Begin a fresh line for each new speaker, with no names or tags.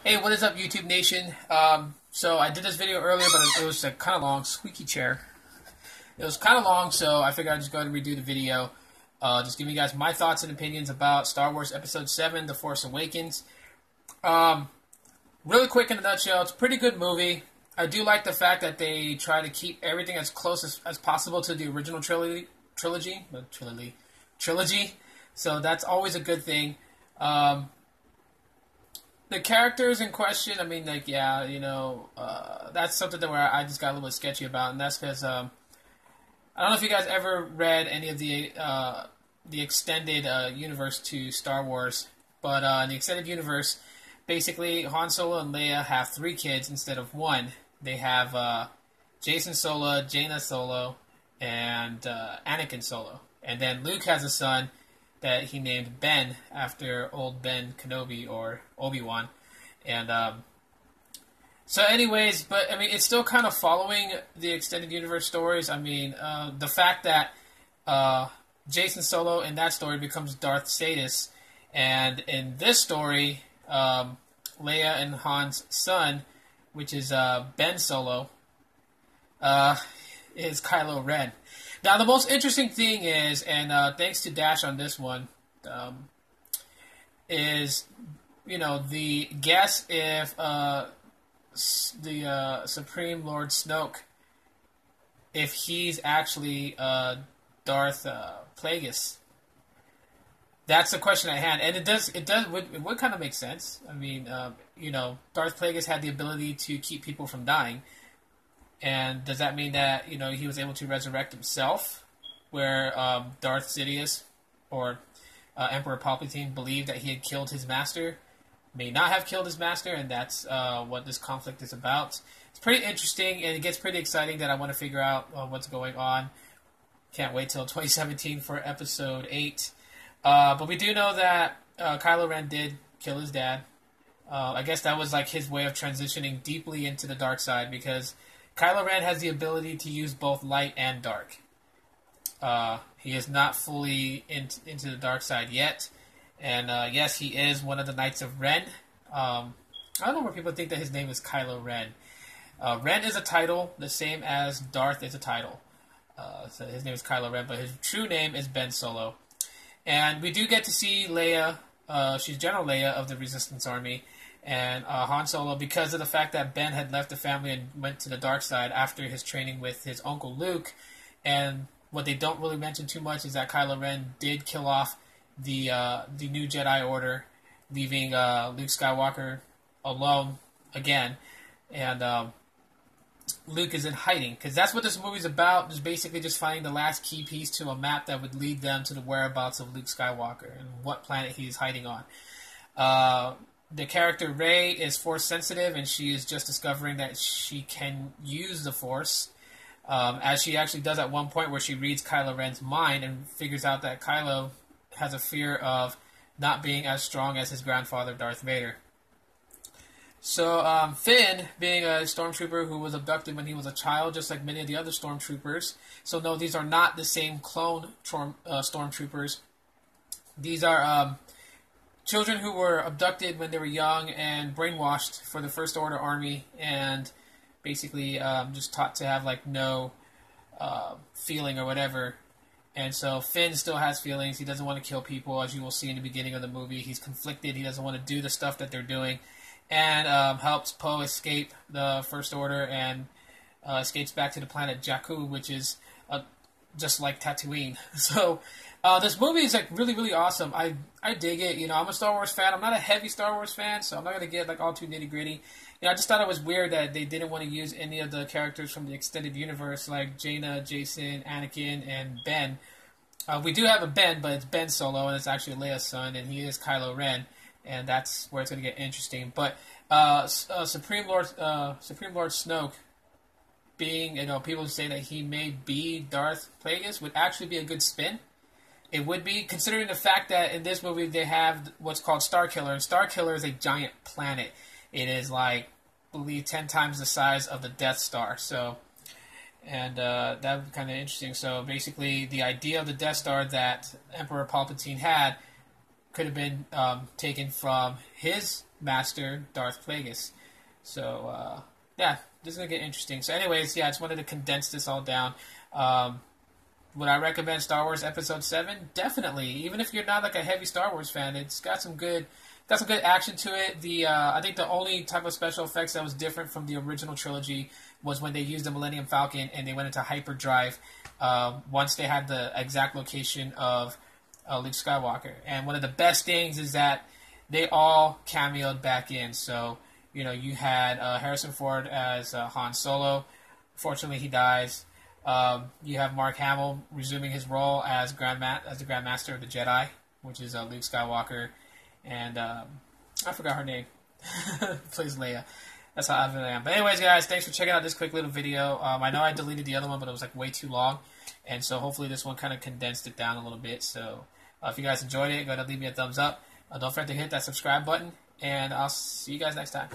Hey, what is up, YouTube Nation? So I did this video earlier, but it was a kind of long, squeaky chair. It was kind of long, so I figured I'd just go ahead and redo the video. Just giving you guys my thoughts and opinions about Star Wars Episode VII, The Force Awakens. Really quick in a nutshell, it's a pretty good movie. I do like the fact that they try to keep everything as close as possible to the original trilogy. So that's always a good thing. The characters in question, I mean, like, yeah, that's something that where I just got a little bit sketchy about, and that's because I don't know if you guys ever read any of the extended universe to Star Wars, but in the extended universe, basically Han Solo and Leia have 3 kids instead of 1. They have Jason Solo, Jaina Solo, and Anakin Solo, and then Luke has a son that he named Ben after old Ben Kenobi or Obi-Wan. And so anyways, but I mean, it's still kind of following the extended universe stories. I mean, the fact that Jason Solo in that story becomes Darth Sidious, and in this story, Leia and Han's son, which is Ben Solo, is Kylo Ren. Now, the most interesting thing is, and thanks to Dash on this one, is, the guess if the Supreme Lord Snoke, if he's actually Darth Plagueis. That's the question at hand, and it would kind of make sense. I mean, Darth Plagueis had the ability to keep people from dying. And does that mean that, he was able to resurrect himself, where Darth Sidious or Emperor Palpatine believed that he had killed his master, may not have killed his master, and that's what this conflict is about. It's pretty interesting, and it gets pretty exciting that I want to figure out what's going on. Can't wait till 2017 for Episode VIII. But we do know that Kylo Ren did kill his dad. I guess that was like his way of transitioning deeply into the dark side, because Kylo Ren has the ability to use both light and dark. He is not fully into the dark side yet. And yes, he is one of the Knights of Ren. I don't know where people think that his name is Kylo Ren. Ren is a title, the same as Darth is a title. So his name is Kylo Ren, but his true name is Ben Solo. And we do get to see Leia. She's General Leia of the Resistance Army. And Han Solo, because of the fact that Ben had left the family and went to the dark side after his training with his uncle Luke, and what they don't really mention too much is that Kylo Ren did kill off the new Jedi Order, leaving Luke Skywalker alone again, and Luke is in hiding, because that's what this movie's about, is basically just finding the last key piece to a map that would lead them to the whereabouts of Luke Skywalker and what planet he is hiding on. The character Rey is Force sensitive, and she is just discovering that she can use the Force, as she actually does at one point where she reads Kylo Ren's mind and figures out that Kylo has a fear of not being as strong as his grandfather, Darth Vader. So Finn, being a stormtrooper who was abducted when he was a child, just like many of the other stormtroopers. So no, these are not the same clone stormtroopers. These are children who were abducted when they were young and brainwashed for the First Order Army, and basically just taught to have like no feeling or whatever. And so Finn still has feelings. He doesn't want to kill people, as you will see in the beginning of the movie. He's conflicted. He doesn't want to do the stuff that they're doing, and helps Poe escape the First Order and escapes back to the planet Jakku, which is just like Tatooine. So this movie is like really, really awesome. I dig it. I'm a Star Wars fan. I'm not a heavy Star Wars fan, so I'm not gonna get like all too nitty gritty. I just thought it was weird that they didn't want to use any of the characters from the extended universe, like Jaina, Jason, Anakin, and Ben. We do have a Ben, but it's Ben Solo, and it's actually Leia's son, and he is Kylo Ren, and that's where it's gonna get interesting. But Supreme Lord Snoke, being, people say that he may be Darth Plagueis, would actually be a good spin. It would be, considering the fact that in this movie they have what's called Starkiller, and Starkiller is a giant planet. It is like, I believe, 10 times the size of the Death Star. So, and that would be kind of interesting. So basically, the idea of the Death Star that Emperor Palpatine had could have been taken from his Master Darth Plagueis. So, yeah, this is going to get interesting. So anyways, yeah, I just wanted to condense this all down. Would I recommend Star Wars Episode VII? Definitely. Even if you're not like a heavy Star Wars fan, it's got some good action to it. I think the only type of special effects that was different from the original trilogy was when they used the Millennium Falcon and they went into hyperdrive once they had the exact location of Luke Skywalker. And one of the best things is that they all cameoed back in. So, you had Harrison Ford as Han Solo. Fortunately, he dies. You have Mark Hamill resuming his role as the Grandmaster of the Jedi, which is Luke Skywalker, and I forgot her name. Plays Leia. That's how I am. But anyways, guys, thanks for checking out this quick little video. I know I deleted the other one, but it was like way too long, and so hopefully this one kind of condensed it down a little bit. So if you guys enjoyed it, go ahead and leave me a thumbs up. Don't forget to hit that subscribe button, and I'll see you guys next time.